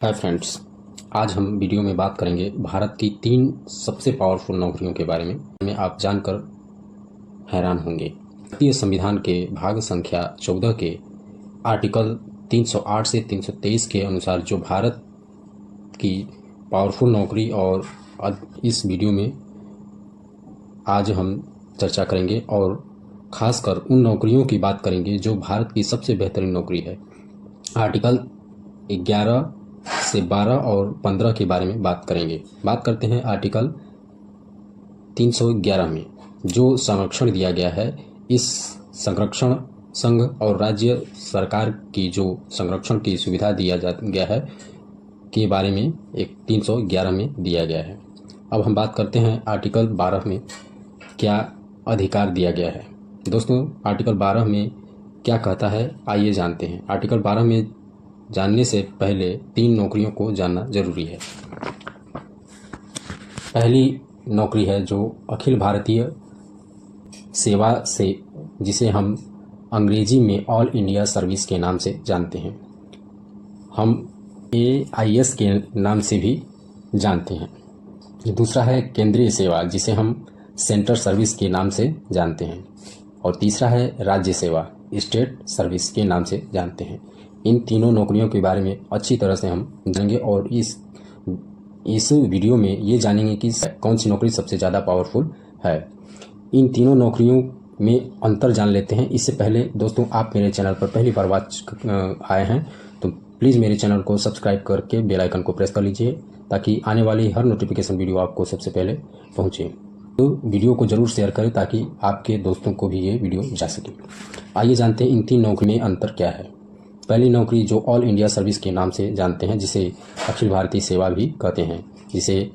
Hi friends, आज हम video में बात करेंगे भारत की 3 सबसे पावरफुल नौकरियों के बारे में आप जानकर हैरान होंगे। भारतीय संविधान के भाग संख्या 14 के आर्टिकल 308 से 323 के अनुसार जो भारत की पावरफुल नौकरी और इस वीडियो में आज हम चर्चा करेंगे और ख़ासकर उन नौकरियों की बात करेंगे जो भारत की सबसे बेहतरीन नौकरी है। आर्टिकल 11 से 12 और 15 के बारे में बात करेंगे। बात करते हैं आर्टिकल 311 में जो संरक्षण दिया गया है। इस संरक्षण संघ और राज्य सरकार की जो संरक्षण की सुविधा दिया गया है के बारे में एक 311 में दिया गया है। अब हम बात करते हैं आर्टिकल 12 में क्या अधिकार दिया गया है। दोस्तों, आर्टिकल 12 में क्या कहता है आइए जानते हैं। आर्टिकल 12 में जानने से पहले 3 नौकरियों को जानना जरूरी है। पहली नौकरी है जो अखिल भारतीय सेवा से, जिसे हम अंग्रेजी में ऑल इंडिया सर्विस के नाम से जानते हैं, हम AIS के नाम से भी जानते हैं। दूसरा है केंद्रीय सेवा, जिसे हम सेंट्रल सर्विस के नाम से जानते हैं। और तीसरा है राज्य सेवा, स्टेट सर्विस के नाम से जानते हैं। इन तीनों नौकरियों के बारे में अच्छी तरह से हम जानेंगे और इस वीडियो में ये जानेंगे कि कौन सी नौकरी सबसे ज़्यादा पावरफुल है। इन तीनों नौकरियों में अंतर जान लेते हैं। इससे पहले दोस्तों, आप मेरे चैनल पर पहली बार आए हैं तो प्लीज़ मेरे चैनल को सब्सक्राइब करके बेल आइकन को प्रेस कर लीजिए ताकि आने वाली हर नोटिफिकेशन वीडियो आपको सबसे पहले पहुँचे। तो वीडियो को ज़रूर शेयर करें ताकि आपके दोस्तों को भी ये वीडियो जा सके। आइए जानते हैं इन 3 नौकरी में अंतर क्या है। पहली नौकरी जो ऑल इंडिया सर्विस के नाम से जानते हैं, जिसे अखिल भारतीय सेवा भी कहते हैं, जिसे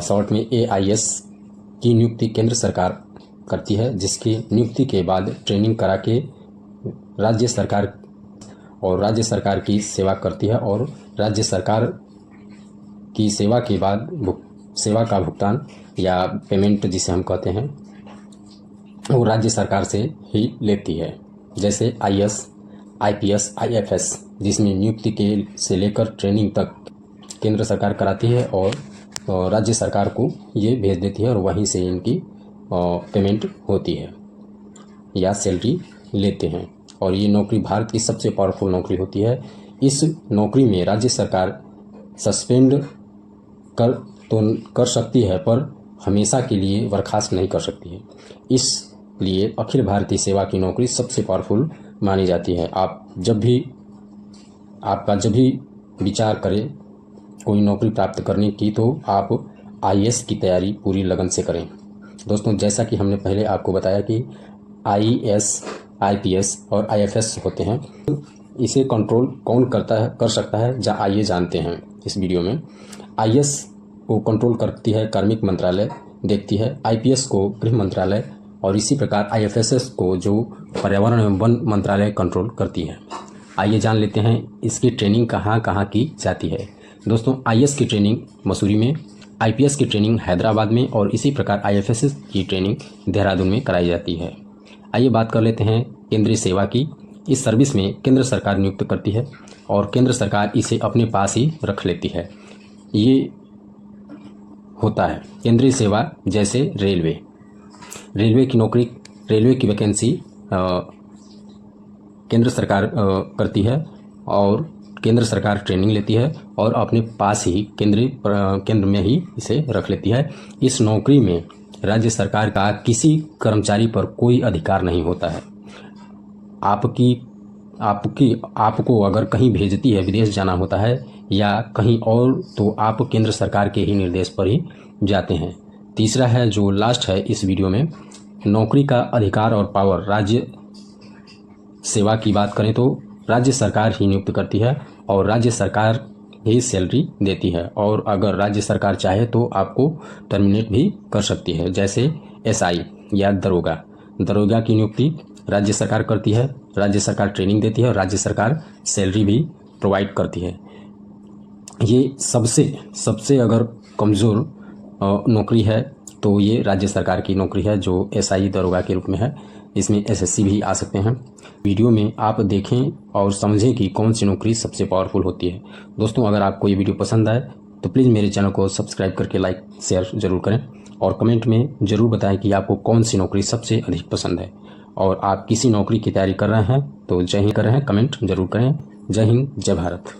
शॉर्ट में AIS की नियुक्ति केंद्र सरकार करती है, जिसकी नियुक्ति के बाद ट्रेनिंग करा के राज्य सरकार की सेवा करती है और राज्य सरकार की सेवा के बाद सेवा का भुगतान या पेमेंट जिसे हम कहते हैं वो राज्य सरकार से ही लेती है। जैसे IS, IPS, IFS, जिसमें नियुक्ति के से लेकर ट्रेनिंग तक केंद्र सरकार कराती है और राज्य सरकार को ये भेज देती है और वहीं से इनकी पेमेंट होती है या सैलरी लेते हैं। और ये नौकरी भारत की सबसे पावरफुल नौकरी होती है। इस नौकरी में राज्य सरकार सस्पेंड कर सकती है पर हमेशा के लिए बर्खास्त नहीं कर सकती है। इसलिए अखिल भारतीय सेवा की नौकरी सबसे पावरफुल मानी जाती है। आपका जब भी विचार करें कोई नौकरी प्राप्त करने की तो आप IS की तैयारी पूरी लगन से करें। दोस्तों, जैसा कि हमने पहले आपको बताया कि IS, IPS और IFS होते हैं, इसे कंट्रोल कौन कर सकता है आइए जानते हैं इस वीडियो में। IS को कंट्रोल करती है कार्मिक मंत्रालय देखती है, IPS को गृह मंत्रालय और इसी प्रकार IFS को जो पर्यावरण एवं वन मंत्रालय कंट्रोल करती है। आइए जान लेते हैं इसकी ट्रेनिंग कहाँ कहाँ की जाती है। दोस्तों, IS की ट्रेनिंग मसूरी में, IPS की ट्रेनिंग हैदराबाद में और इसी प्रकार IFS की ट्रेनिंग देहरादून में कराई जाती है। आइए बात कर लेते हैं केंद्रीय सेवा की। इस सर्विस में केंद्र सरकार नियुक्त करती है और केंद्र सरकार इसे अपने पास ही रख लेती है। ये होता है केंद्रीय सेवा। जैसे रेलवे की नौकरी, रेलवे की वैकेंसी केंद्र सरकार करती है और केंद्र सरकार ट्रेनिंग लेती है और अपने पास ही केंद्र में ही इसे रख लेती है। इस नौकरी में राज्य सरकार का किसी कर्मचारी पर कोई अधिकार नहीं होता है। आपको अगर कहीं भेजती है, विदेश जाना होता है या कहीं और, तो आप केंद्र सरकार के ही निर्देश पर ही जाते हैं। तीसरा है जो लास्ट है इस वीडियो में, नौकरी का अधिकार और पावर। राज्य सेवा की बात करें तो राज्य सरकार ही नियुक्त करती है और राज्य सरकार ही सैलरी देती है और अगर राज्य सरकार चाहे तो आपको टर्मिनेट भी कर सकती है। जैसे SI या दरोगा की नियुक्ति राज्य सरकार करती है, राज्य सरकार ट्रेनिंग देती है और राज्य सरकार सैलरी भी प्रोवाइड करती है। ये सबसे अगर कमज़ोर नौकरी है तो ये राज्य सरकार की नौकरी है जो SI दरोगा के रूप में है। इसमें एसएससी भी आ सकते हैं। वीडियो में आप देखें और समझें कि कौन सी नौकरी सबसे पावरफुल होती है। दोस्तों, अगर आपको ये वीडियो पसंद आए तो प्लीज़ मेरे चैनल को सब्सक्राइब करके लाइक शेयर ज़रूर करें और कमेंट में ज़रूर बताएं कि आपको कौन सी नौकरी सबसे अधिक पसंद है। और आप किसी नौकरी की तैयारी कर रहे हैं तो जय हिंद कर रहे हैं, कमेंट जरूर करें। जय हिंद, जय भारत।